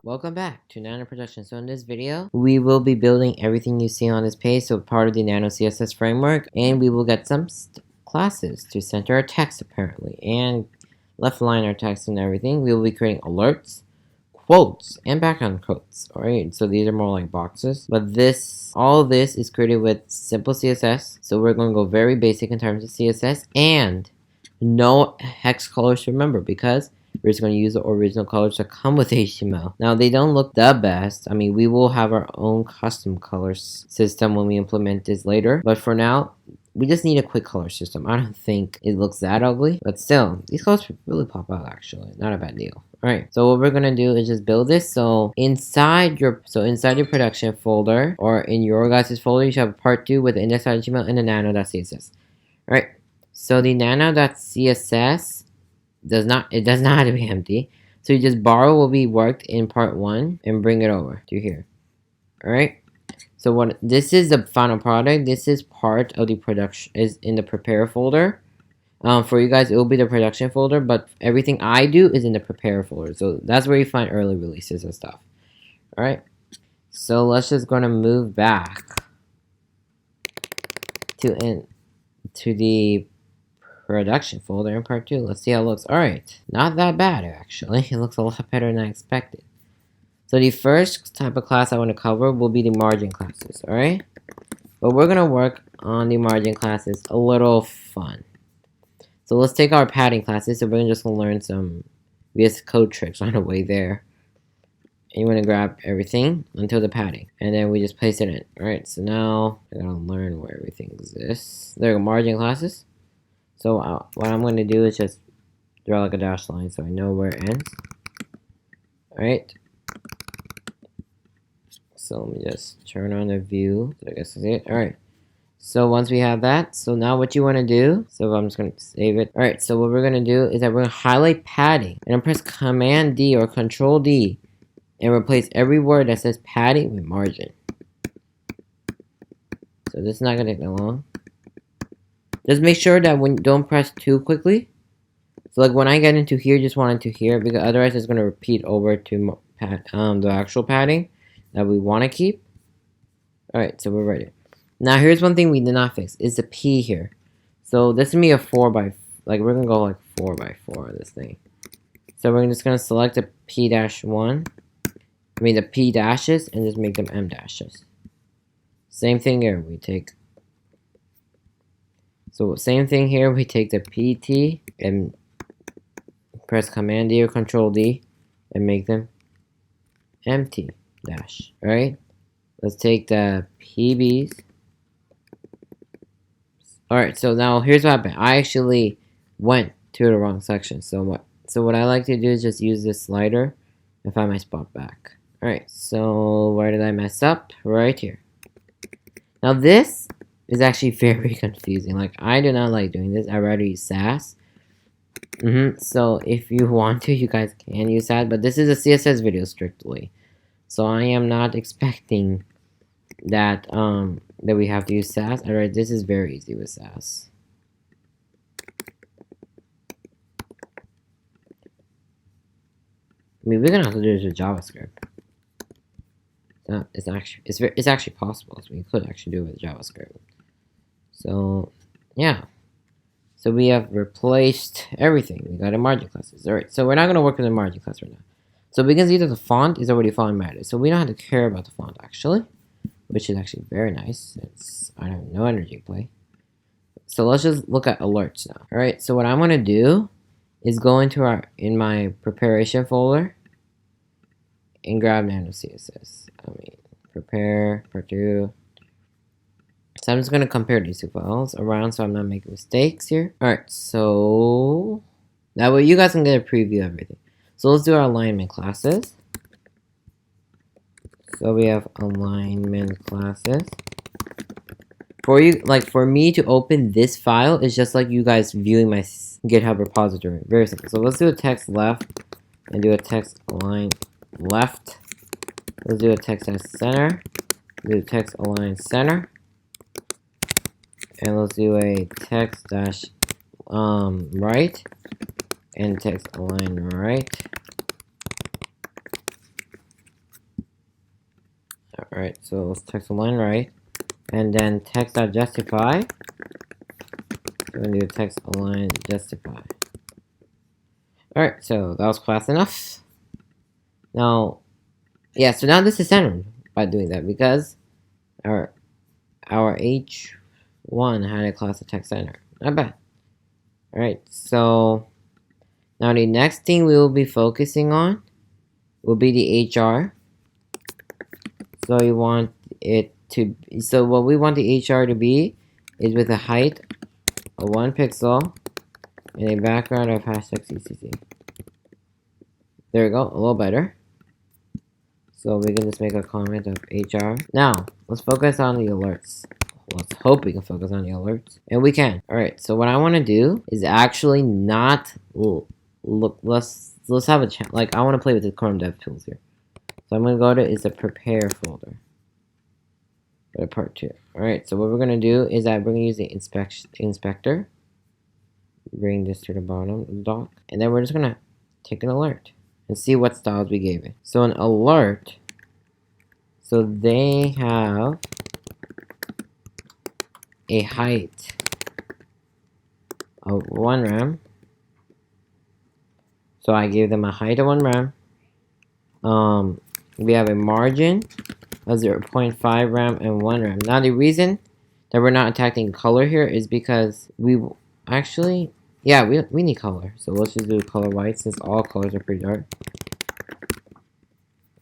Welcome back to Nano Production. So in this video, we will be building everything you see on this page, so part of the Nano CSS framework, and we will get some classes to center our text apparently, and left line our text and everything. We will be creating alerts, quotes, and background quotes. Alright, so these are more like boxes, but all of this is created with simple CSS, so we're going to go very basic in terms of CSS, and no hex colors to remember, because we're just going to use the original colors that come with HTML. Now, they don't look the best. I mean, we will have our own custom colors system when we implement this later. But for now, we just need a quick color system. I don't think it looks that ugly. But still, these colors really pop out, actually. Not a bad deal. Alright, so what we're going to do is just build this. So inside your production folder, or in your guys' folder, you should have part 2 with the index.html and the nano.css. Alright, so the nano.css does not have to be empty, so you just borrow will be worked in part 1 and bring it over to here. Alright, so this is the final product. This is part of the production, is in the prepare folder. For you guys, it will be the production folder, but everything I do is in the prepare folder, so that's where you find early releases and stuff. Alright, so let's just gonna move back to the production folder in part 2. Let's see how it looks. Alright, not that bad actually. It looks a lot better than I expected. So the first type of class I want to cover will be the margin classes. Alright, but we're gonna work on the margin classes a little fun. So let's take our padding classes. So we're just gonna learn some VS Code tricks on the way there. And you want to grab everything until the padding, and then we just place it in. Alright, so now I gotta learn where everything exists. There are margin classes. So what I'm going to do is just draw like a dashed line so I know where it ends. Alright. So let me just turn on the view. So I guess that's it. Alright. So once we have that, so now what you want to do, so I'm just going to save it. Alright, so what we're going to do is that we're going to highlight padding. And I'm press Command D or Control D and replace every word that says padding with margin. So this is not going to take that long. Just make sure that don't press too quickly. So like when I get into here, just want into here, because otherwise it's going to repeat over to the actual padding that we want to keep. Alright, so we're ready. Now here's one thing we did not fix, is the P here. So this is going to be a 4x, like we're going to go like 4x4 this thing. So we're just going to select the P-1, I mean the P dashes, and just make them M dashes. Same thing here, so same thing here, we take the PT and press Command D or Control D and make them empty dash. Alright, let's take the PBs. Alright, so now here's what happened. I actually went to the wrong section. So what I like to do is just use this slider and find my spot back. Alright, so where did I mess up? Right here. Now this is actually very confusing. Like, I do not like doing this. I'd rather use Sass. So if you want to, you guys can use Sass, but this is a CSS video strictly. So I am not expecting that that we have to use Sass. Alright, this is very easy with Sass. I mean, we're gonna have to do this with JavaScript. It's actually possible. So we could actually do it with JavaScript. So yeah, so we have replaced everything. We got a margin classes. Alright, so we're not going to work with the margin class right now. So we can see that the font is already formatted, so we don't have to care about the font actually, which is actually very nice. I have no energy play. So let's just look at alerts now. Alright, so what I'm going to do is go into in my preparation folder and grab Nano CSS. I mean, prepare, part 2. So I'm just going to compare these two files around so I'm not making mistakes here. Alright, so that way you guys can get a preview of everything. So let's do our alignment classes. So we have alignment classes. For me to open this file, it's just like you guys viewing my GitHub repository. Very simple. So let's do a text left and do a text align left. Let's do a text as center. Do text align center. And let's do a text dash right and text align right. Alright, so let's text align right. And then text.justify. We're gonna do text align justify. Alright, so that was fast enough. Now, yeah, so now this is centered by doing that because our H1 had a class of text center. Not bad. Alright, so now the next thing we will be focusing on will be the HR. So you want it to, so what we want the HR to be is with a height of 1 pixel and a background of hashtag CCC. There we go, a little better. So we can just make a comment of HR. Now, let's focus on the alerts. Let's hope we can focus on the alerts. And we can. Alright, so what I want to do is actually not look, let's have a chat. Like, I want to play with the Chrome Dev Tools here. So I'm going to go to, is a prepare folder. Go to part 2. Alright, so what we're going to do is that we're going to use the inspector. Bring this to the bottom of the dock. And then we're just going to take an alert and see what styles we gave it. So an alert, so they have a height of 1 rem. So I gave them a height of 1 rem. We have a margin of 0.5 rem and 1 rem. Now the reason that we're not attacking color here is because we actually, yeah, we need color. So let's just do color white since all colors are pretty dark.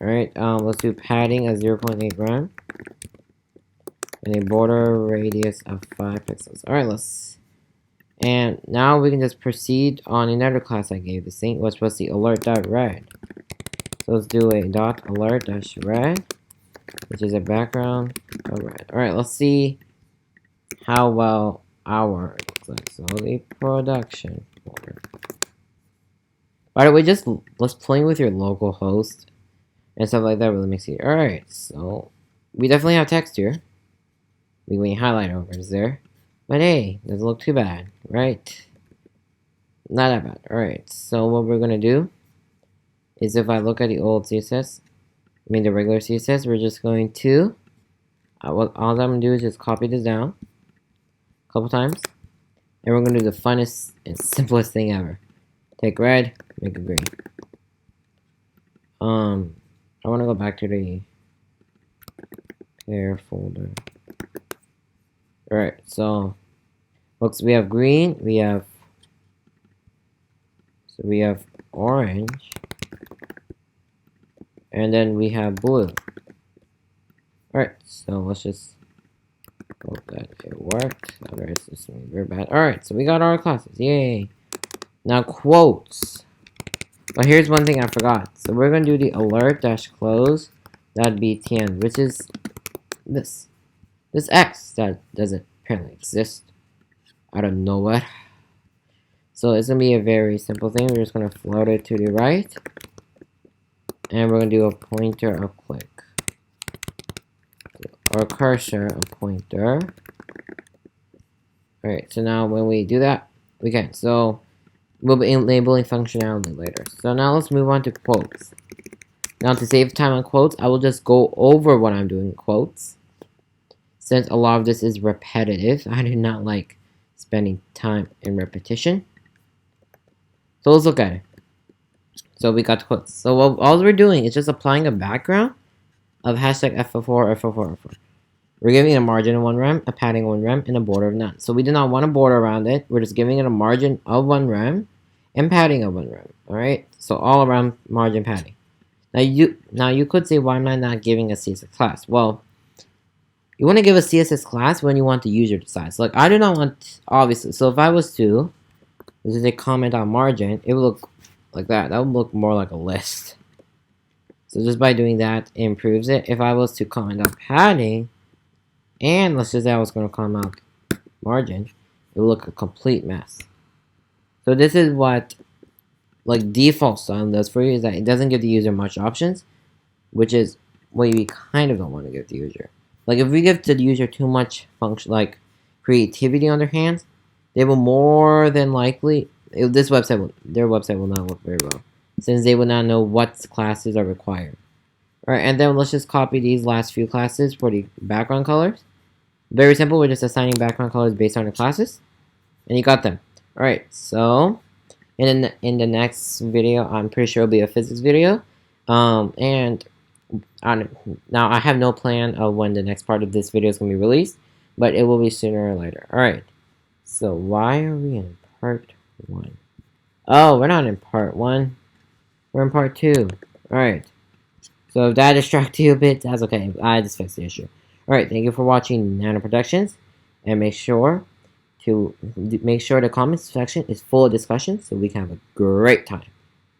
Alright, let's do padding of 0.8 rem. And a border radius of 5 pixels. Alright, and now we can just proceed on another class I gave the same, which was the alert.red. So let's do a dot alert-red, which is a background of red. Alright, let's see how well our looks like. So the production folder. By the way, just playing with your local host and stuff like that really makes it. Alright, so we definitely have text here. We highlight overs there. But hey, doesn't look too bad, right? Not that bad. Alright, so what we're gonna do is if I look at the old CSS, I mean the regular CSS, we're just going to, all I'm gonna do is just copy this down a couple times, and we're gonna do the funnest and simplest thing ever. Take red, make it green. I wanna go back to the pair folder. Alright, so looks, we have green, we have orange, and then we have blue. Alright, so let's just hope that it worked. Otherwise this will be very bad. Alright, so we got our classes. Yay! Now quotes. But here's one thing I forgot. So we're gonna do the alert-close.btn, which is this X that doesn't apparently exist out of nowhere. So it's gonna be a very simple thing. We're just gonna float it to the right, and we're gonna do a pointer, a click, or a cursor, a pointer. Alright, so now when we do that, we can. So we'll be enabling functionality later. So now let's move on to quotes. Now to save time on quotes, I will just go over what I'm doing in quotes. Since a lot of this is repetitive, I do not like spending time in repetition. So let's look at it. So we got quotes. So all we're doing is just applying a background of hashtag F4, F4, F4. We're giving it a margin of 1 rem, a padding of 1 rem, and a border of none. So we do not want a border around it. We're just giving it a margin of 1 rem and padding of 1 rem. Alright? So all around margin padding. Now you could say, why am I not giving a CSS class? Well, you want to give a CSS class when you want the user to decide. So like I do not want, obviously, so if I was to, this is a comment on margin, it would look like that. That would look more like a list. So just by doing that, it improves it. If I was to comment on padding, and let's just say I was going to comment out margin, it would look a complete mess. So this is what like default style does for you, is that it doesn't give the user much options, which is what you kind of don't want to give the user. Like if we give the user too much function, like creativity on their hands, they will more than likely, their website will not work very well, since they will not know what classes are required. Alright, and then let's just copy these last few classes for the background colors. Very simple, we're just assigning background colors based on the classes. And you got them. Alright, so in the next video, I'm pretty sure it'll be a physics video. Now I have no plan of when the next part of this video is going to be released, but it will be sooner or later. Alright, so why are we in part 1? Oh, we're not in part 1. We're in part 2. Alright. So if that distracted you a bit, that's okay. I just fixed the issue. Alright, thank you for watching Nano Productions. And make sure the comment section is full of discussion so we can have a great time.